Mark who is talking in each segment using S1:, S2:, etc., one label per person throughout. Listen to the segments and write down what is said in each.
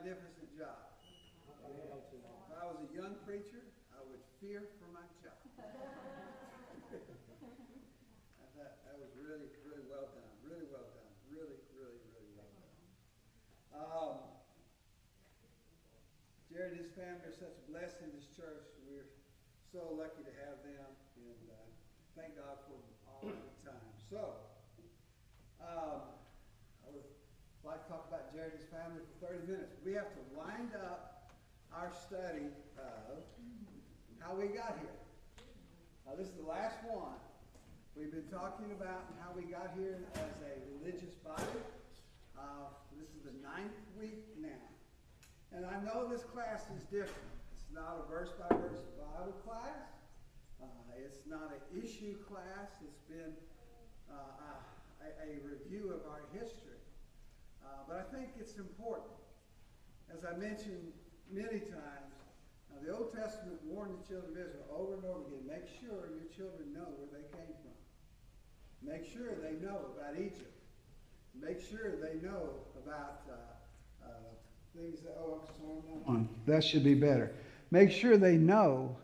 S1: magnificent job. If I was a young preacher, I would fear for my job. That was really, really well done. Really well done. Really, really, really well done. Jared and his family are such a blessing in this church. We're so lucky to have them, and thank God for them all the time. So, I would like to talk about Jared and his family for 30 minutes. We have to wind up our study of how we got here. This is the last one. We've been talking about how we got here as a religious body. This is the 9th week now. And I know this class is different. It's not a verse-by-verse Bible class. It's not an issue class. It's been a review of our history. But I think it's important. As I mentioned many times, the Old Testament warned the children of Israel over and over again, make sure your children know where they came from. Make sure they know about Egypt. Make sure they know about things that, that should be better. Make sure they know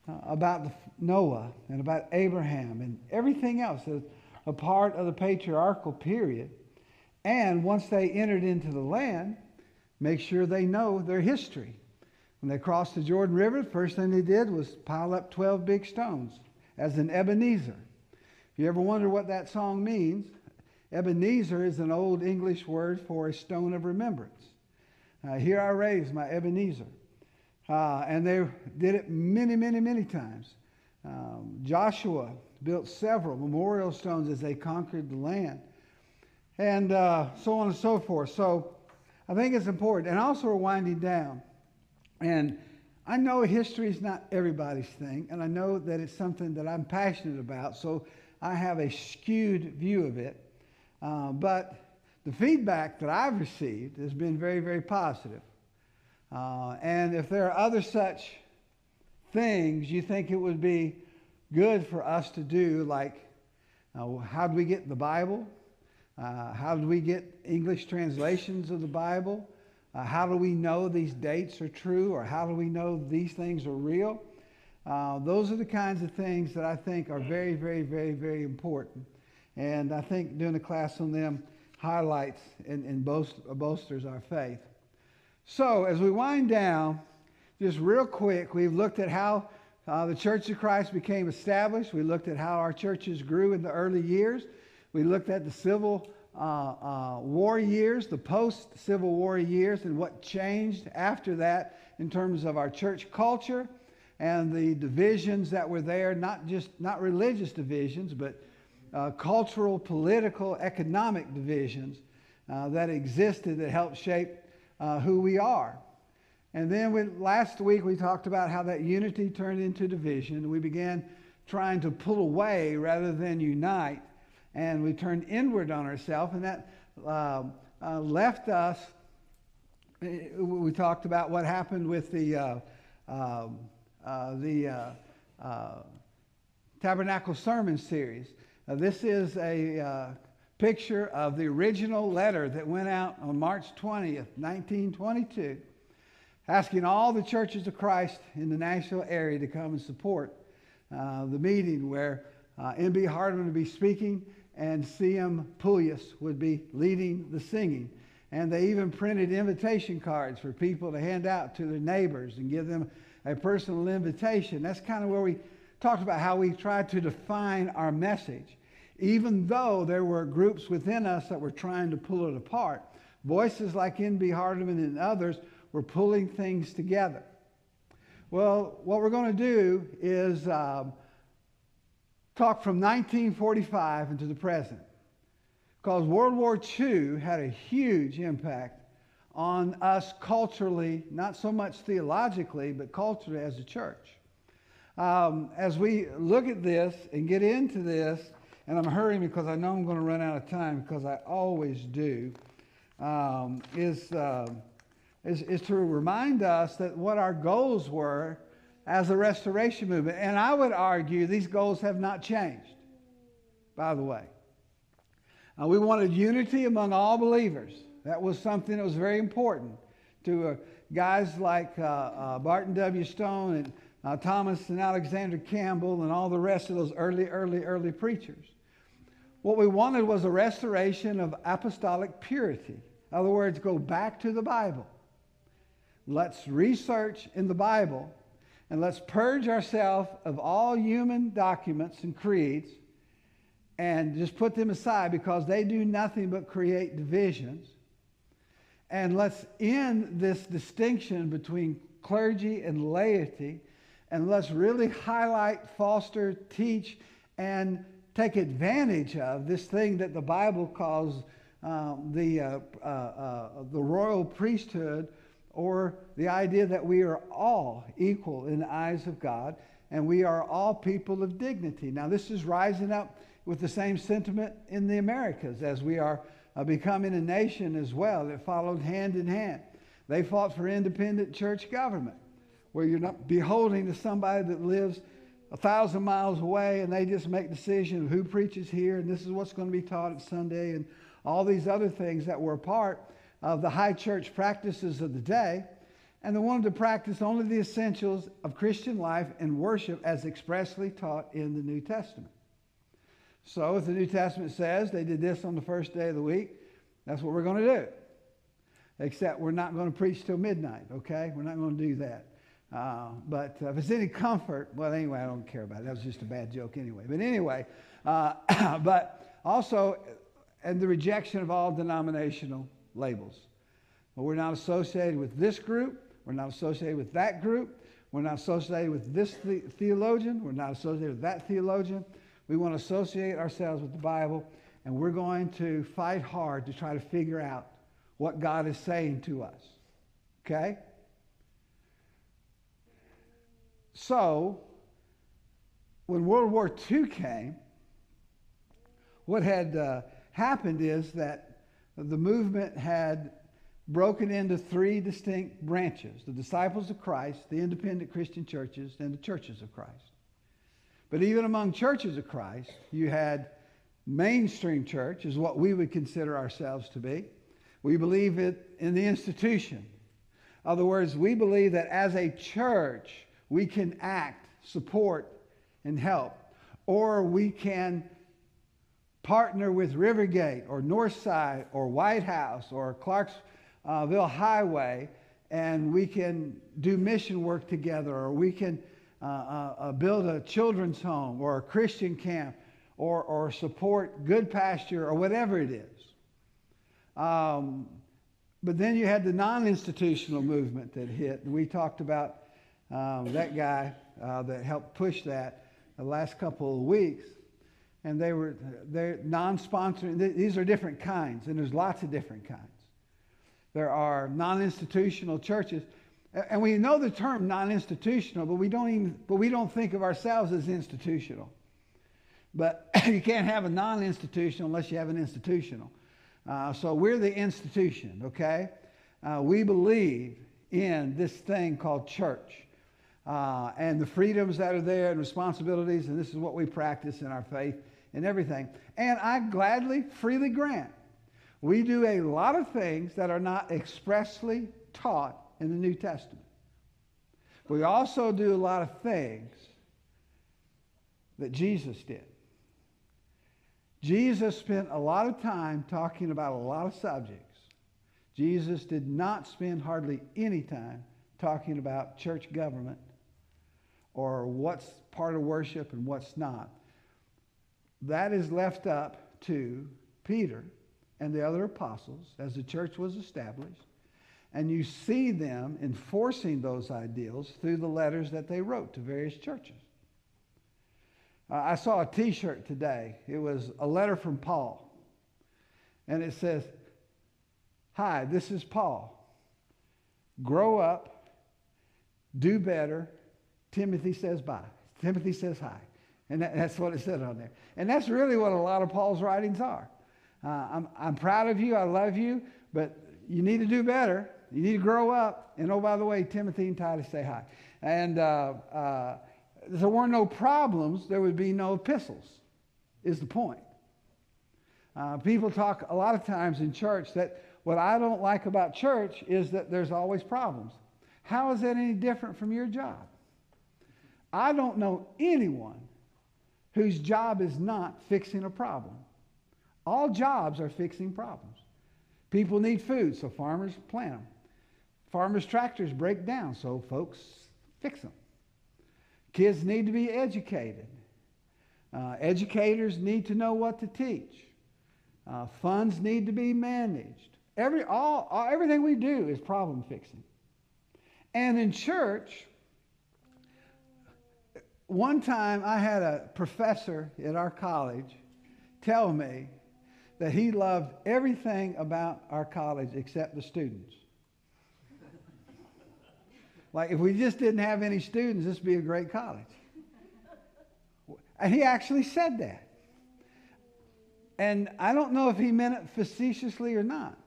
S1: about Noah and about Abraham and everything else that's a part of the patriarchal period. And once they entered into the land, make sure they know their history. When they crossed the Jordan River, the first thing they did was pile up 12 big stones as an Ebenezer. If you ever wonder what that song means, Ebenezer is an old English word for a stone of remembrance. Here I raise my Ebenezer. And they did it many, many, many times. Joshua built several memorial stones as they conquered the land. And so on and so forth. So I think it's important. And also we're winding down. And I know history is not everybody's thing. And I know that it's something that I'm passionate about. So I have a skewed view of it. But the feedback that I've received has been very, very positive. And if there are other such things you think it would be good for us to do, like how do we get the Bible? How do we get English translations of the Bible? How do we know these dates are true? Or how do we know these things are real? Those are the kinds of things that I think are very, very, very, very important. And I think doing a class on them highlights and bolsters our faith. So as we wind down, just real quick, we've looked at how the Church of Christ became established. We looked at how our churches grew in the early years. We looked at the Civil War years, the post-Civil War years, and what changed after that in terms of our church culture and the divisions that were there, not religious divisions, but cultural, political, economic divisions that existed that helped shape who we are. And then last week we talked about how that unity turned into division. We began trying to pull away rather than unite. And we turned inward on ourselves, and that left us. We talked about what happened with the Tabernacle Sermon Series. This is a picture of the original letter that went out on March 20th, 1922, asking all the churches of Christ in the Nashville area to come and support the meeting where N.B. Hardman would be speaking and C.M. Puglias would be leading the singing. And they even printed invitation cards for people to hand out to their neighbors and give them a personal invitation. That's kind of where we talked about how we tried to define our message. Even though there were groups within us that were trying to pull it apart, voices like N.B. Hardman and others were pulling things together. Well, what we're going to do is talk from 1945 into the present, because World War II had a huge impact on us culturally, not so much theologically, but culturally as a church. As we look at this and get into this, and I'm hurrying because I know I'm going to run out of time, because I always do, is to remind us that what our goals were as a restoration movement. And I would argue these goals have not changed, by the way. We wanted unity among all believers. That was something that was very important to guys like Barton W. Stone and Thomas and Alexander Campbell and all the rest of those early preachers. What we wanted was a restoration of apostolic purity. In other words, go back to the Bible. Let's research in the Bible, and let's purge ourselves of all human documents and creeds and just put them aside because they do nothing but create divisions. And let's end this distinction between clergy and laity, and let's really highlight, foster, teach, and take advantage of this thing that the Bible calls the royal priesthood, or the idea that we are all equal in the eyes of God, and we are all people of dignity. Now, this is rising up with the same sentiment in the Americas as we are becoming a nation as well that followed hand in hand. They fought for independent church government, where you're not beholding to somebody that lives 1,000 miles away and they just make decisions of who preaches here and this is what's going to be taught at Sunday and all these other things that were a part of the high church practices of the day. And they wanted to practice only the essentials of Christian life and worship as expressly taught in the New Testament. So if the New Testament says they did this on the first day of the week, that's what we're going to do. Except we're not going to preach till midnight, okay? We're not going to do that. But if it's any comfort, well, anyway, I don't care about it. That was just a bad joke anyway. But anyway, but also, and the rejection of all denominational labels. Well, we're not associated with this group. We're not associated with that group. We're not associated with this theologian. We're not associated with that theologian. We want to associate ourselves with the Bible, and we're going to fight hard to try to figure out what God is saying to us. Okay? So, when World War II came, what had happened is that the movement had broken into three distinct branches: the Disciples of Christ, the Independent Christian Churches, and the Churches of Christ. But even among Churches of Christ, you had mainstream church, is what we would consider ourselves to be. We believe it in the institution. In other words, we believe that as a church, we can act, support, and help. Or we can partner with Rivergate or Northside or White House or Clarksville Highway, and we can do mission work together, or we can build a children's home or a Christian camp or support Good Pasture or whatever it is. But then you had the non-institutional movement that hit. We talked about that guy that helped push that the last couple of weeks. And they're non-sponsoring. These are different kinds, and there's lots of different kinds. There are non-institutional churches. And we know the term non-institutional, but we don't think of ourselves as institutional. But you can't have a non-institutional unless you have an institutional. So we're the institution, okay? We believe in this thing called church and the freedoms that are there and responsibilities, and this is what we practice in our faith and everything. And I gladly, freely grant, we do a lot of things that are not expressly taught in the New Testament. We also do a lot of things that Jesus did. Jesus spent a lot of time talking about a lot of subjects. Jesus did not spend hardly any time talking about church government or what's part of worship and what's not. That is left up to Peter and the other apostles as the church was established. And you see them enforcing those ideals through the letters that they wrote to various churches. I saw a T-shirt today. It was a letter from Paul. And it says, "Hi, this is Paul. Grow up, do better. Timothy says bye. Timothy says hi." And that's what it said on there. And that's really what a lot of Paul's writings are. I'm proud of you. I love you. But you need to do better. You need to grow up. And oh, by the way, Timothy and Titus say hi. And if there were no problems, there would be no epistles, is the point. People talk a lot of times in church that what I don't like about church is that there's always problems. How is that any different from your job? I don't know anyone whose job is not fixing a problem. All jobs are fixing problems. People need food, so farmers plant them. Farmers' tractors break down, so folks fix them. Kids need to be educated. Educators need to know what to teach. Funds need to be managed. Everything we do is problem fixing. And in church, one time I had a professor at our college tell me that he loved everything about our college except the students. Like if we just didn't have any students, this would be a great college. And he actually said that. And I don't know if he meant it facetiously or not.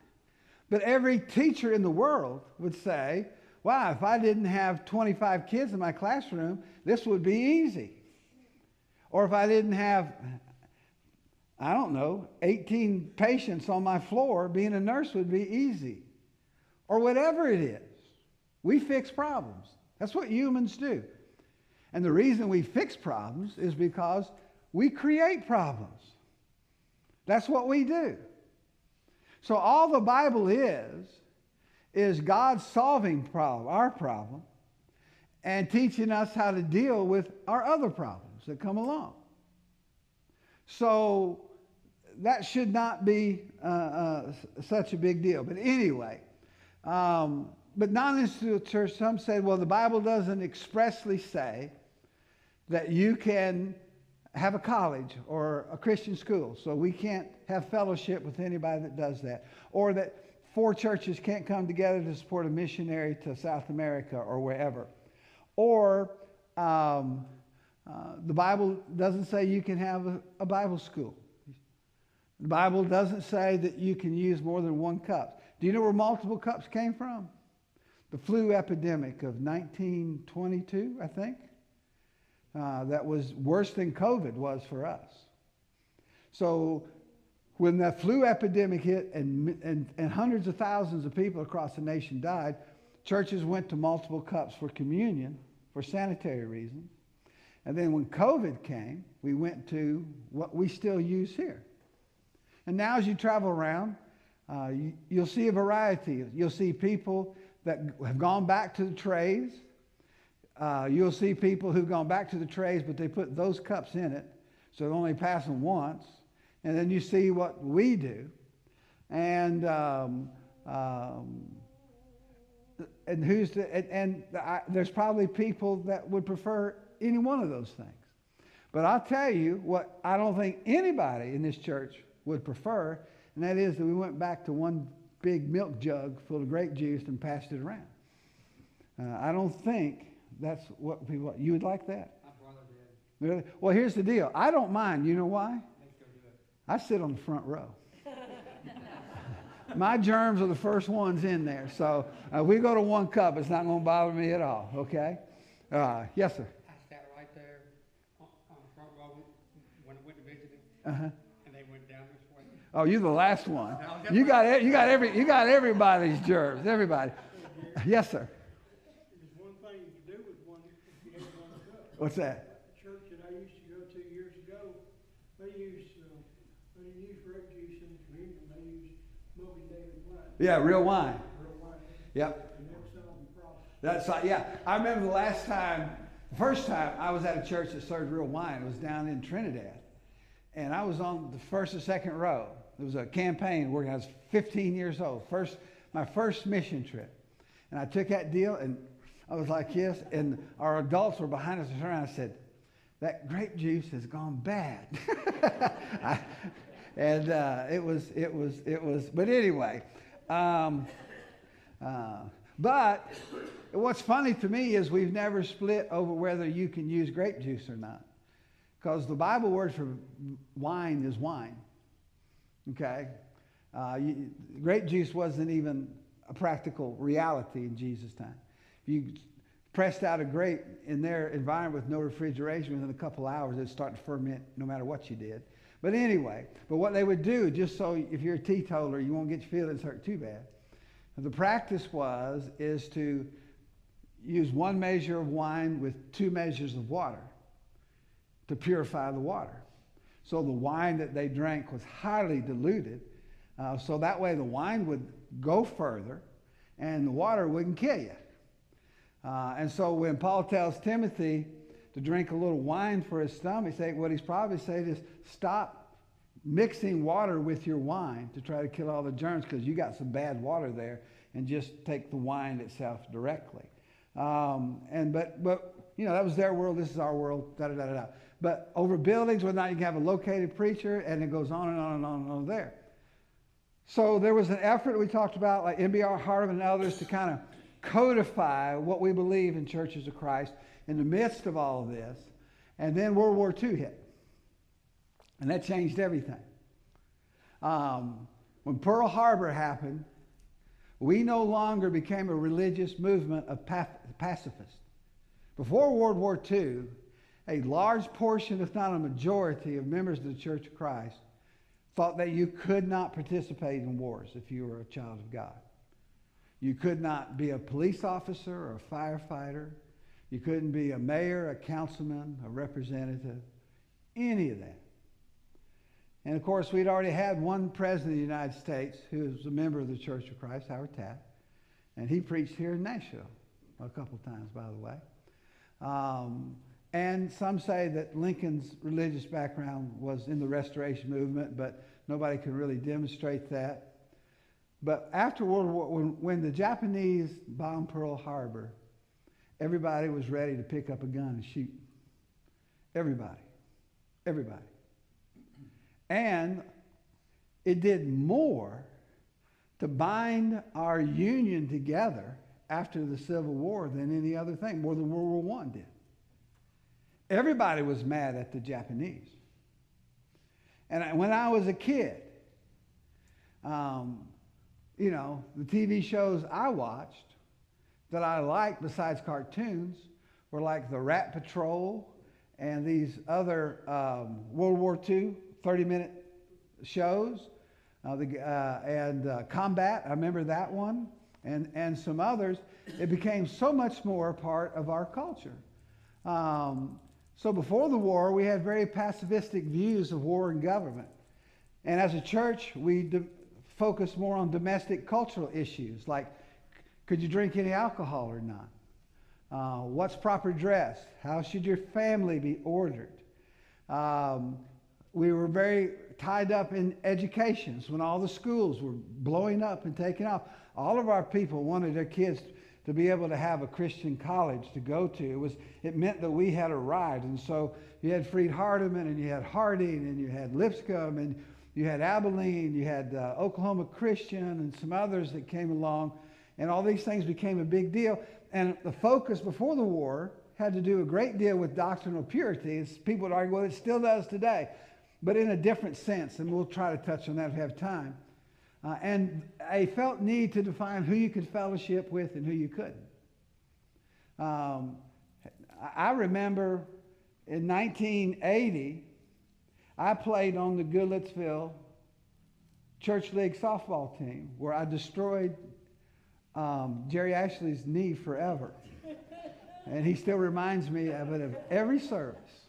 S1: But every teacher in the world would say, wow, if I didn't have 25 kids in my classroom, this would be easy. Or if I didn't have, 18 patients on my floor, being a nurse would be easy. Or whatever it is. We fix problems. That's what humans do. And the reason we fix problems is because we create problems. That's what we do. So all the Bible is God solving our problem and teaching us how to deal with our other problems that come along. So that should not be such a big deal. But anyway, but non-institutional church, some said, well, the Bible doesn't expressly say that you can have a college or a Christian school, so we can't have fellowship with anybody that does that. Or that 4 churches can't come together to support a missionary to South America or wherever. Or the Bible doesn't say you can have a Bible school. The Bible doesn't say that you can use more than 1 cup. Do you know where multiple cups came from? The flu epidemic of 1922, I think. That was worse than COVID was for us. So when that flu epidemic hit and hundreds of thousands of people across the nation died, churches went to multiple cups for communion for sanitary reasons. And then when COVID came, we went to what we still use here. And now as you travel around, you'll see a variety. You'll see people that have gone back to the trays. You'll see people who've gone back to the trays, but they put those cups in it, so they only pass them once. And then you see what we do. And there's probably people that would prefer any one of those things. But I'll tell you what I don't think anybody in this church would prefer, and that is that we went back to one big milk jug full of grape juice and passed it around. I don't think that's what people want. You would like that?
S2: My brother did.
S1: Really? Well, here's the deal. I don't mind. You know why?
S2: Let's go do it.
S1: I sit on the front row. My germs are the first ones in there. So we go to 1 cup. It's not going to bother me at all. Okay? Yes, sir.
S2: I sat right there on the front row when I went to visit him,
S1: Uh-huh.
S2: and they went down this way.
S1: Oh, you're the last one. You got everybody's germs. Everybody. Yes, sir.
S3: There's one thing you can do with one if you have 1 cup.
S1: What's that?
S3: The church that I used to go to years ago, they didn't use grape juice in the communion. They used Moby David wine.
S1: Yeah, real wine.
S3: Real wine.
S1: Yep.
S3: And that solved the problem.
S1: That's yeah. I remember the first time I was at a church that served real wine. It was down in Trinidad, and I was on the first or second row. It was a campaign where I was 15 years old. My first mission trip, and I took that deal, and I was like, yes. And our adults were behind us. I turned around and I said, "That grape juice has gone bad." It was. But anyway. But what's funny to me is we've never split over whether you can use grape juice or not. Because the Bible word for wine is wine. Okay? Grape juice wasn't even a practical reality in Jesus' time. If you pressed out a grape in their environment with no refrigeration, within a couple hours it'd start to ferment no matter what you did. But anyway, but what they would do, just so if you're a teetotaler, you won't get your feelings hurt too bad. The practice is to use 1 measure of wine with 2 measures of water to purify the water. So the wine that they drank was highly diluted, so that way the wine would go further and the water wouldn't kill you. And so when Paul tells Timothy to drink a little wine for his stomach, what he's probably saying is stop mixing water with your wine to try to kill all the germs, because you got some bad water there, and just take the wine itself directly. But you know, that was their world. This is our world. Da da da da. But over buildings, whether or not you can have a located preacher, and it goes on and on and on and on there. So there was an effort we talked about, like NBR Hardeman and others, to kind of codify what we believe in Churches of Christ in the midst of all of this. And then World War II hit. And that changed everything. When Pearl Harbor happened, we no longer became a religious movement of pacifists. Before World War II, a large portion, if not a majority, of members of the Church of Christ thought that you could not participate in wars if you were a child of God. You could not be a police officer or a firefighter. You couldn't be a mayor, a councilman, a representative, any of that. And of course, we'd already had one president of the United States who was a member of the Church of Christ, Howard Taft, and he preached here in Nashville a couple times, by the way. And some say that Lincoln's religious background was in the Restoration Movement, but nobody can really demonstrate that. But after World War, when the Japanese bombed Pearl Harbor, everybody was ready to pick up a gun and shoot. Everybody. Everybody. And it did more to bind our union together after the Civil War than any other thing, more than World War I did. Everybody was mad at the Japanese. And when I was a kid, you know, the TV shows I watched that I liked besides cartoons were like the Rat Patrol and these other World War II 30-minute shows, and Combat, I remember that one, and some others. It became so much more a part of our culture. So before the war, we had very pacifistic views of war and government. And as a church, we focused more on domestic cultural issues, like could you drink any alcohol or not? What's proper dress? How should your family be ordered? We were very tied up in education. So when all the schools were blowing up and taking off, all of our people wanted their kids to be able to have a Christian college to go to. It meant that we had arrived. And so you had Freed Hardeman, and you had Harding, and you had Lipscomb, and you had Abilene, you had Oklahoma Christian, and some others that came along. And all these things became a big deal. And the focus before the war had to do a great deal with doctrinal purity. As people would argue, well, it still does today, but in a different sense. And we'll try to touch on that if we have time. And a felt need to define who you could fellowship with and who you couldn't. I remember in 1980, I played on the Goodlettsville Church League softball team where I destroyed Jerry Ashley's knee forever. And he still reminds me of it of every service.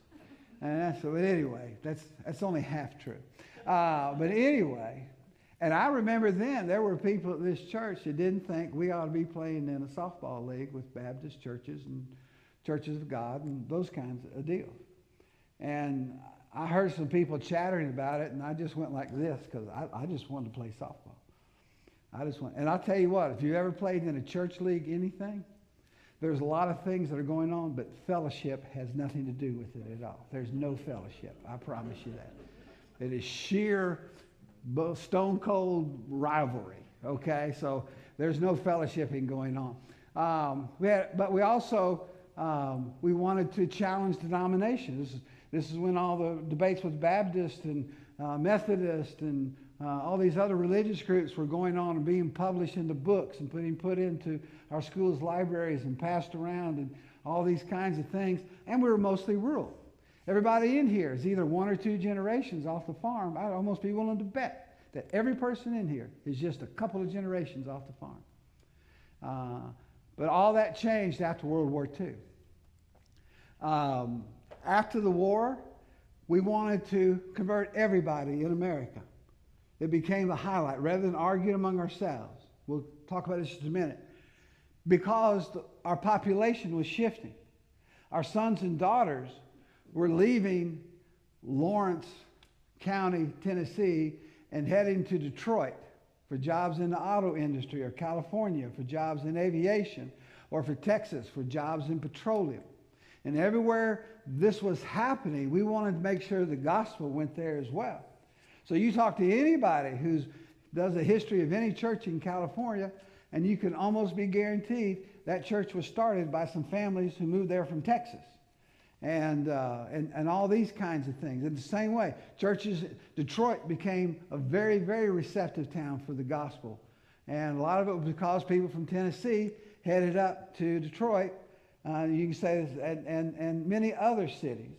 S1: And but anyway, that's only half true. But anyway, and I remember then there were people at this church that didn't think we ought to be playing in a softball league with Baptist churches and churches of God and those kinds of deals. And I heard some people chattering about it, and I just went like this because I just wanted to play softball. And I'll tell you what, if you ever played in a church league, anything, there's a lot of things that are going on, but fellowship has nothing to do with it at all. There's no fellowship. I promise you that. It is sheer stone cold rivalry, okay? So there's no fellowshipping going on. But we also, we wanted to challenge denominations. This is when all the debates with Baptist and Methodist and all these other religious groups were going on and being published into books and being put into our schools' libraries and passed around and all these kinds of things. And we were mostly rural. Everybody in here is either 1 or 2 generations off the farm. I'd almost be willing to bet that every person in here is just a couple of generations off the farm. But all that changed after World War II. After the war, we wanted to convert everybody in America. It became a highlight rather than arguing among ourselves. We'll talk about this in a minute. Because our population was shifting. Our sons and daughters were leaving Lawrence County, Tennessee, and heading to Detroit for jobs in the auto industry, or California for jobs in aviation, or for Texas for jobs in petroleum. And everywhere this was happening, we wanted to make sure the gospel went there as well. So you talk to anybody who does a history of any church in California, and you can almost be guaranteed that church was started by some families who moved there from Texas. And all these kinds of things. In the same way, Detroit became a very, very receptive town for the gospel. And a lot of it was because people from Tennessee headed up to Detroit. You can say this, and many other cities.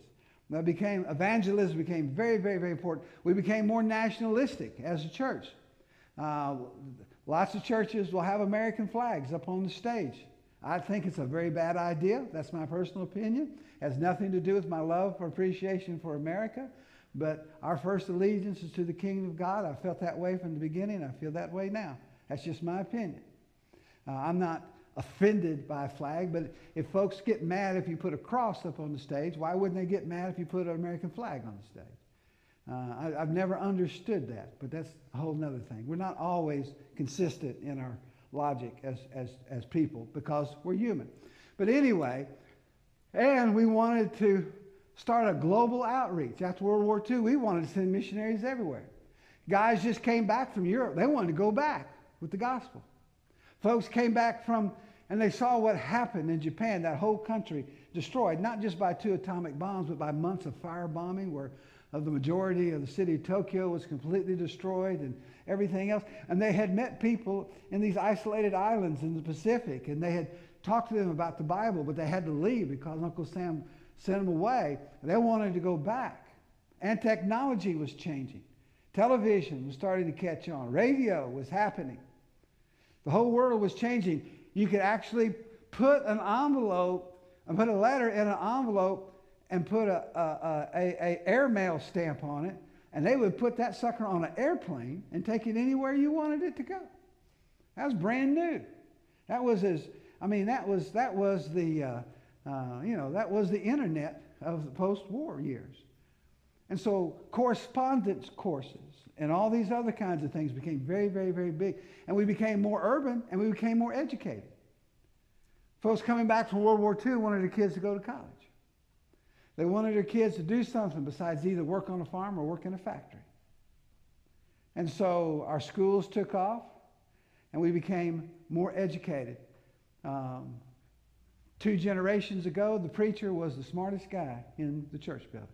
S1: Evangelism became very, very, very important. We became more nationalistic as a church. Lots of churches will have American flags up on the stage. I think it's a very bad idea. That's my personal opinion. It has nothing to do with my love or appreciation for America. But our first allegiance is to the kingdom of God. I felt that way from the beginning. I feel that way now. That's just my opinion. I'm not offended by a flag, but if folks get mad if you put a cross up on the stage, why wouldn't they get mad if you put an American flag on the stage? I've never understood that, but that's a whole other thing. We're not always consistent in our logic as people because we're human. But anyway, and we wanted to start a global outreach. After World War II, we wanted to send missionaries everywhere. Guys just came back from Europe. They wanted to go back with the gospel. Folks came back and they saw what happened in Japan, that whole country destroyed, not just by 2 atomic bombs, but by months of firebombing where the majority of the city of Tokyo was completely destroyed and everything else. And they had met people in these isolated islands in the Pacific, and they had talked to them about the Bible, but they had to leave because Uncle Sam sent them away. They wanted to go back. And technology was changing. Television was starting to catch on. Radio was happening. The whole world was changing. You could actually put an envelope, and put a letter in an envelope, and put a airmail stamp on it, and they would put that sucker on an airplane and take it anywhere you wanted it to go. That was brand new. That was the internet of the post-war years. And so correspondence courses and all these other kinds of things became very, very, very big. And we became more urban, and we became more educated. Folks coming back from World War II wanted their kids to go to college. They wanted their kids to do something besides either work on a farm or work in a factory. And so our schools took off, and we became more educated. 2 generations ago, the preacher was the smartest guy in the church building.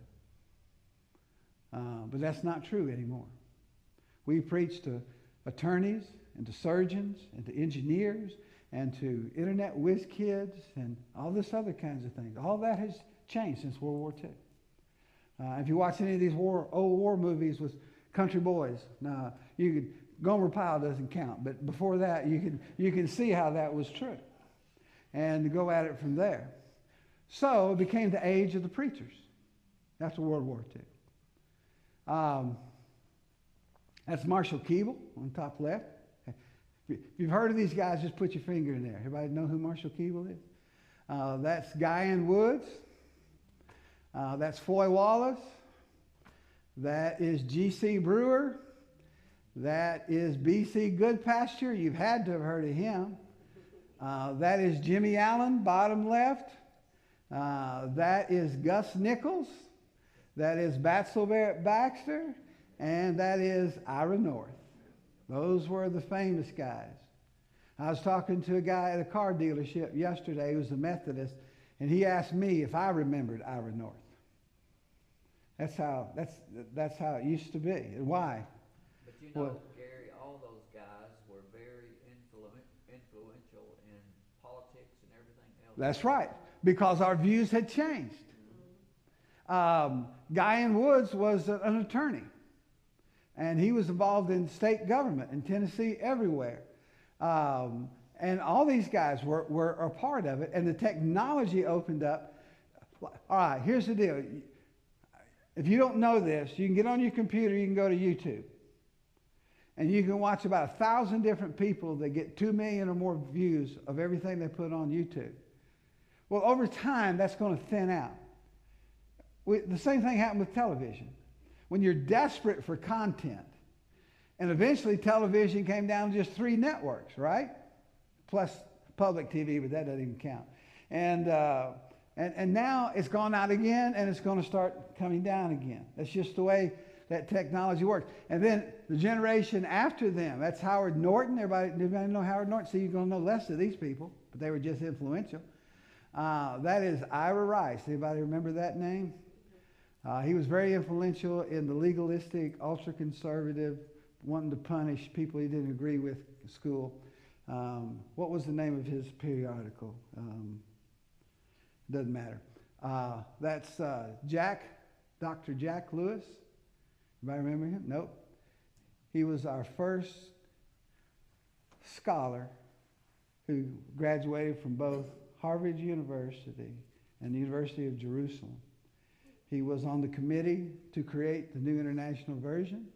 S1: But that's not true anymore. We preach to attorneys and to surgeons and to engineers and to internet whiz kids and all this other kinds of things. All that has changed since World War II. If you watch any of these old war movies with country boys, now Gomer Pyle doesn't count, but before that you can see how that was true, and go at it from there. So it became the age of the preachers after World War II. That's Marshall Keeble on the top left. If you've heard of these guys, just put your finger in there. Everybody know who Marshall Keeble is? That's Guyan Woods. That's Foy Wallace. That is G.C. Brewer. That is B.C. Goodpasture. You've had to have heard of him. That is Jimmy Allen, bottom left. That is Gus Nichols. That is Batzel Barrett Baxter. And that is Ira North. Those were the famous guys. I was talking to a guy at a car dealership yesterday who was a Methodist, and he asked me if I remembered Ira North. That's how it used to be. And why?
S4: But you know, Gary, all those guys were very influential in politics and everything else.
S1: That's right, because our views had changed. Guy N. Woods was an attorney, and he was involved in state government in Tennessee everywhere. And all these guys were a part of it, and the technology opened up. All right, here's the deal. If you don't know this, you can get on your computer, you can go to YouTube, and you can watch about 1,000 different people that get 2 million or more views of everything they put on YouTube. Well, over time, that's going to thin out. The same thing happened with television. When you're desperate for content, and eventually television came down to just 3 networks, right? Plus public TV, but that doesn't even count. And now it's gone out again, and it's going to start coming down again. That's just the way that technology works. And then the generation after them, that's Howard Norton. Everybody know Howard Norton? See, you're going to know less of these people, but they were just influential. That is Ira Rice. Anybody remember that name? He was very influential in the legalistic, ultra-conservative, wanting to punish people he didn't agree with in school. What was the name of his periodical? Doesn't matter. That's Dr. Jack Lewis. Anybody remember him? Nope. He was our first scholar who graduated from both Harvard University and the University of Jerusalem. He was on the committee to create the New International Version.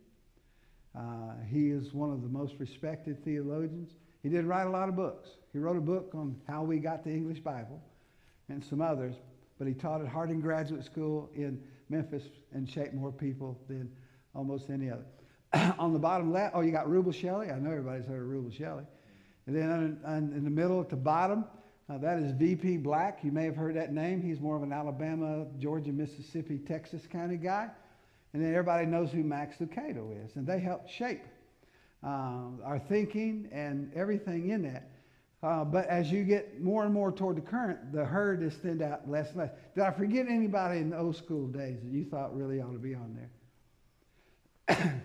S1: He is one of the most respected theologians. He didn't write a lot of books. He wrote a book on how we got the English Bible and some others, but he taught at Harding Graduate School in Memphis and shaped more people than almost any other. On the bottom left, you got Rubel Shelley. I know everybody's heard of Rubel Shelley. And then in the middle at the bottom, that is V.P. Black. You may have heard that name. He's more of an Alabama, Georgia, Mississippi, Texas kind of guy. And then everybody knows who Max Lucado is. And they helped shape our thinking and everything in that. But as you get more and more toward the current, the herd is thinned out less and less. Did I forget anybody in the old school days that you thought really ought to be on there?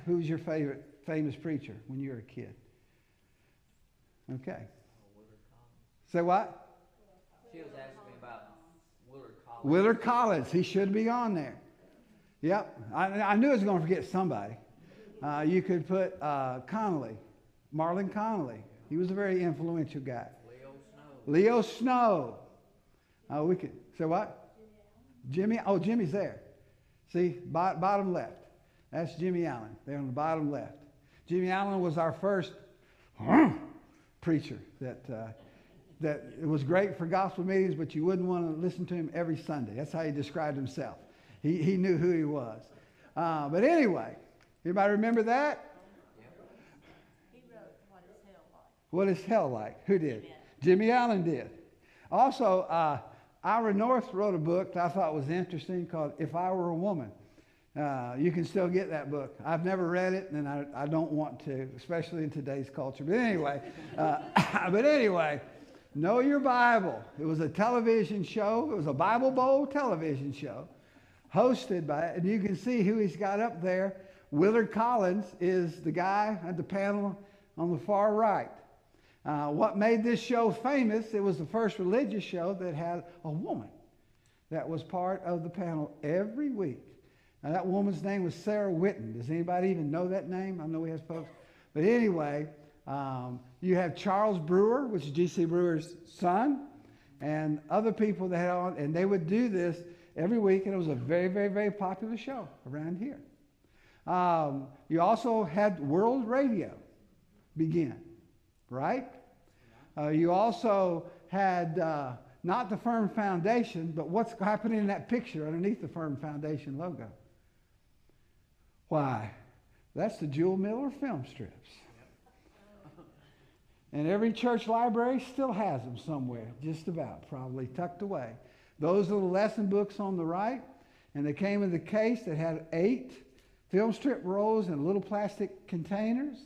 S1: Who was your favorite famous preacher when you were a kid? Okay.
S4: Willard Collins.
S1: Say what?
S4: She was asking me about Willard Collins.
S1: Willard Collins. He should be on there. Yep. I knew I was going to forget somebody. You could put Connolly, Marlon Connolly. He was a very influential guy. Leo Snow. We could say what? Jimmy. Oh, Jimmy's there. See, bottom left. That's Jimmy Allen. There on the bottom left. Jimmy Allen was our first preacher that it was great for gospel meetings, but you wouldn't want to listen to him every Sunday. That's how he described himself. He knew who he was. But anyway, everybody remember that?
S5: He wrote What Is Hell Like?
S1: What is hell like? Who did? Jimmy Allen did. Also, Ira North wrote a book that I thought was interesting called If I Were a Woman. You can still get that book. I've never read it, and I don't want to, especially in today's culture. But anyway, know your Bible. It was a television show. It was a Bible Bowl television show hosted by, and you can see who he's got up there. Willard Collins is the guy at the panel on the far right. What made this show famous, it was the first religious show that had a woman that was part of the panel every week. Now, that woman's name was Sarah Whitten. Does anybody even know that name? I know we have folks. But anyway, you have Charles Brewer, which is G.C. Brewer's son, and other people that had on, and they would do this every week, and it was a very, very, very popular show around here. You also had world radio begin, right? You also had not the Firm Foundation, but what's happening in that picture underneath the Firm Foundation logo. Why? That's the Jewel Miller film strips. And every church library still has them somewhere, just about, probably tucked away. Those are the lesson books on the right, and they came in the case that had 8 film strip rolls in little plastic containers,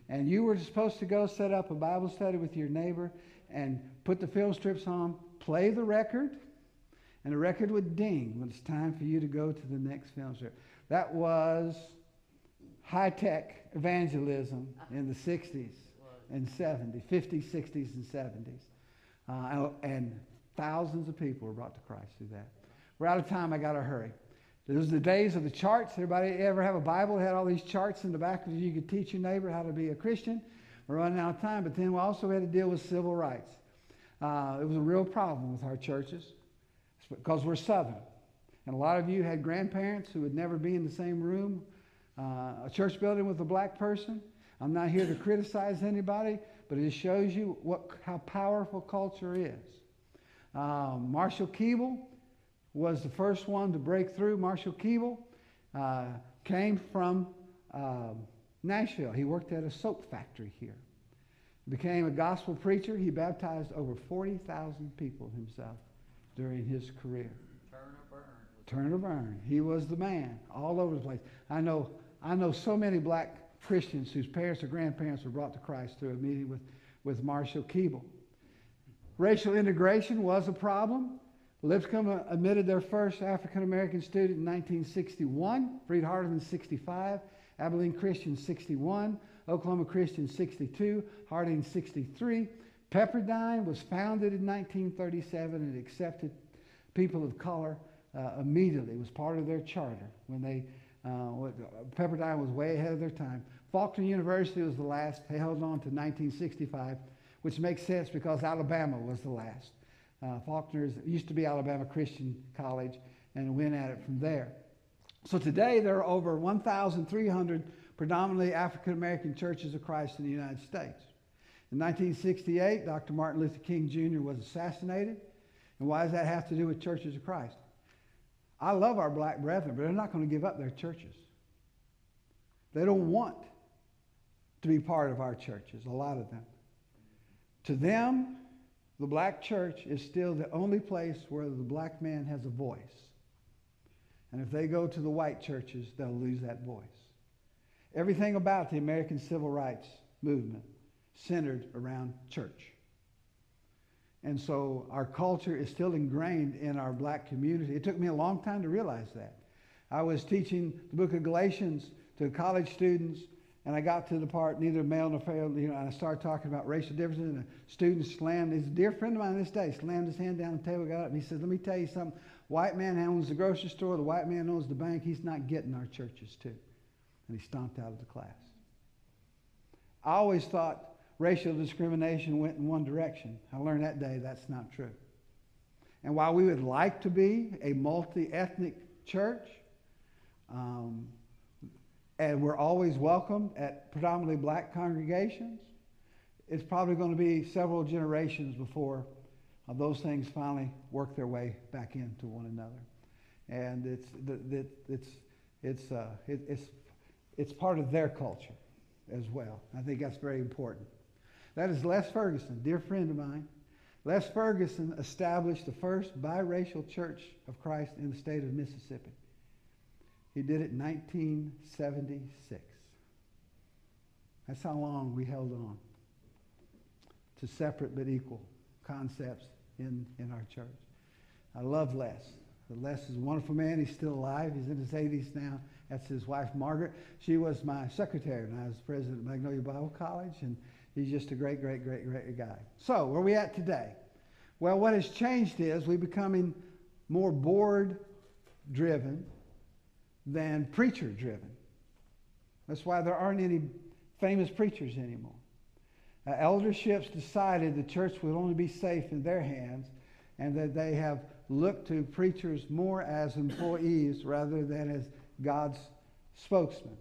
S1: and you were supposed to go set up a Bible study with your neighbor and put the film strips on, play the record, and the record would ding when it's time for you to go to the next film strip. That was high-tech evangelism in the 60s and 70s, 50s, 60s, and 70s. And thousands of people were brought to Christ through that. We're out of time. I got to hurry. Those are the days of the charts. Everybody ever have a Bible that had all these charts in the back that you could teach your neighbor how to be a Christian? We're running out of time, but then we also had to deal with civil rights. It was a real problem with our churches because we're Southern. And a lot of you had grandparents who would never be in the same room, a church building with a black person. I'm not here to criticize anybody, but it shows you how powerful culture is. Marshall Keeble was the first one to break through. Marshall Keeble came from Nashville. He worked at a soap factory here. Became a gospel preacher. He baptized over 40,000 people himself during his career. Turner Burn. He was the man all over the place. I know so many black Christians whose parents or grandparents were brought to Christ through a meeting with Marshall Keeble. Racial integration was a problem. Lipscomb admitted their first African-American student in 1961, Freed Hardeman 65, Abilene Christian 61, Oklahoma Christian 62, Harding 63. Pepperdine was founded in 1937 and accepted people of color immediately. It was part of their charter when they, Pepperdine was way ahead of their time. Faulkner University was the last. They held on to 1965, which makes sense because Alabama was the last. Faulkner used to be Alabama Christian College and went at it from there. So today there are over 1,300 predominantly African-American churches of Christ in the United States. In 1968, Dr. Martin Luther King Jr. was assassinated. And why does that have to do with churches of Christ? I love our black brethren, but they're not going to give up their churches. They don't want to be part of our churches, a lot of them. To them, the black church is still the only place where the black man has a voice. And if they go to the white churches, they'll lose that voice. Everything about the American Civil Rights Movement centered around church. And so our culture is still ingrained in our black community. It took me a long time to realize that. I was teaching the book of Galatians to college students, and I got to the part, neither male nor female, and I started talking about racial differences, and a student slammed, he's a dear friend of mine this day, slammed his hand down the table, got up, and he said, let me tell you something. White man owns the grocery store, the white man owns the bank, he's not getting our churches too. And he stomped out of the class. I always thought racial discrimination went in one direction. I learned that day that's not true. And while we would like to be a multi-ethnic church, and we're always welcome at predominantly black congregations, it's probably going to be several generations before those things finally work their way back into one another. And it's part of their culture as well. I think that's very important. That is Les Ferguson, dear friend of mine. Les Ferguson established the first biracial church of Christ in the state of Mississippi. He did it in 1976. That's how long we held on to separate but equal concepts in our church. I love Les. Les is a wonderful man. He's still alive. He's in his 80s now. That's his wife, Margaret. She was my secretary when I was president of Magnolia Bible College, and he's just a great, great, great, great guy. So, where are we at today? Well, what has changed is we're becoming more board-driven than preacher-driven. That's why there aren't any famous preachers anymore. Elderships decided the church would only be safe in their hands, and that they have looked to preachers more as employees rather than as God's spokesman.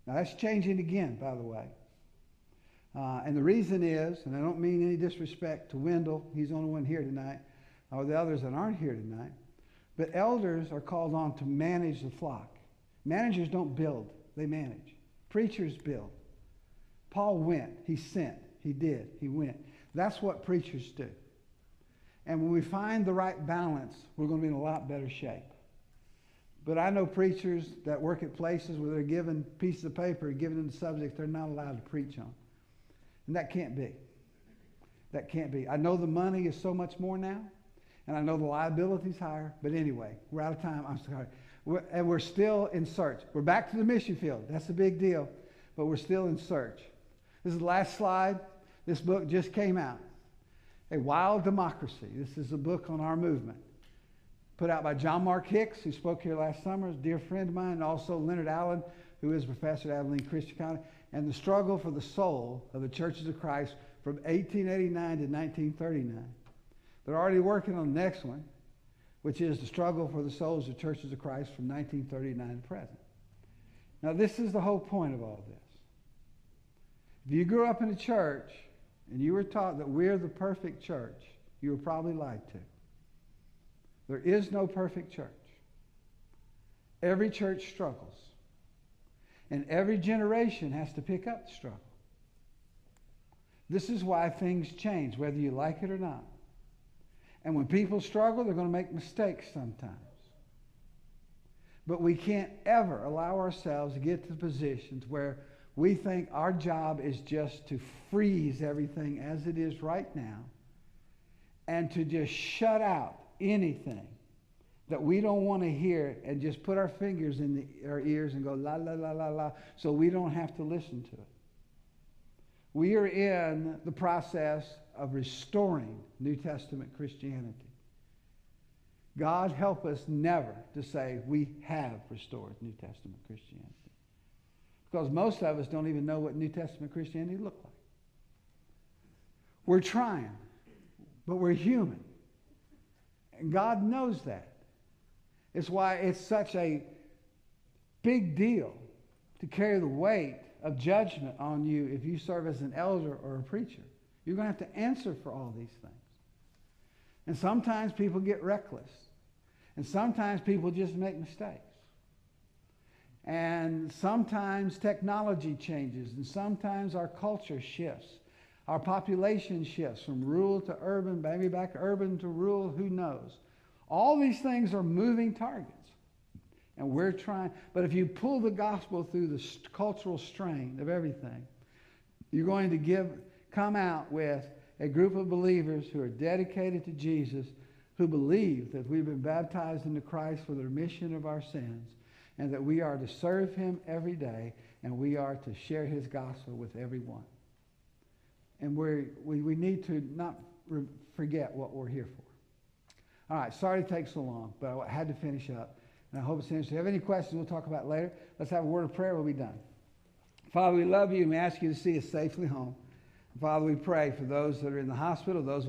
S1: Now that's changing again, by the way. And the reason is, and I don't mean any disrespect to Wendell, he's the only one here tonight, or the others that aren't here tonight, but elders are called on to manage the flock. Managers don't build, they manage. Preachers build. Paul went, he sent, he did, he went. That's what preachers do. And when we find the right balance, we're going to be in a lot better shape. But I know preachers that work at places where they're given pieces of paper, given them the subject they're not allowed to preach on. And that can't be. That can't be. I know the money is so much more now, and I know the liability is higher, but anyway, we're out of time. I'm sorry. We're still in search. We're back to the mission field. That's a big deal, but we're still in search. This is the last slide. This book just came out. A Wild Democracy. This is a book on our movement. put out by John Mark Hicks, who spoke here last summer, is a dear friend of mine, and also Leonard Allen, who is a professor at Abilene Christian College, and the struggle for the soul of the churches of Christ from 1889 to 1939. They're already working on the next one, which is the struggle for the souls of churches of Christ from 1939 to present. Now, this is the whole point of all this. If you grew up in a church and you were taught that we're the perfect church, you were probably lied to. There is no perfect church. Every church struggles. And every generation has to pick up the struggle. This is why things change, whether you like it or not. And when people struggle, they're going to make mistakes sometimes. But we can't ever allow ourselves to get to positions where we think our job is just to freeze everything as it is right now and to just shut out anything that we don't want to hear and just put our fingers in our ears and go la, la, la, la, la, so we don't have to listen to it. We are in the process of restoring New Testament Christianity. God help us never to say we have restored New Testament Christianity. Because most of us don't even know what New Testament Christianity looked like. We're trying, but we're human. And God knows that. It's why it's such a big deal to carry the weight of judgment on you if you serve as an elder or a preacher. You're going to have to answer for all these things. And sometimes people get reckless. And sometimes people just make mistakes. And sometimes technology changes. And sometimes our culture shifts. Our population shifts from rural to urban, maybe back urban to rural, who knows. All these things are moving targets. And we're trying. But if you pull the gospel through the cultural strain of everything, you're going to come out with a group of believers who are dedicated to Jesus, who believe that we've been baptized into Christ for the remission of our sins, and that we are to serve him every day, and we are to share his gospel with everyone. And we need to not forget what we're here for. All right, sorry to take so long, but I had to finish up. And I hope it's interesting. If you have any questions, we'll talk about it later. Let's have a word of prayer. We'll be done. Father, we love you, and we ask you to see us safely home. Father, we pray for those that are in the hospital, those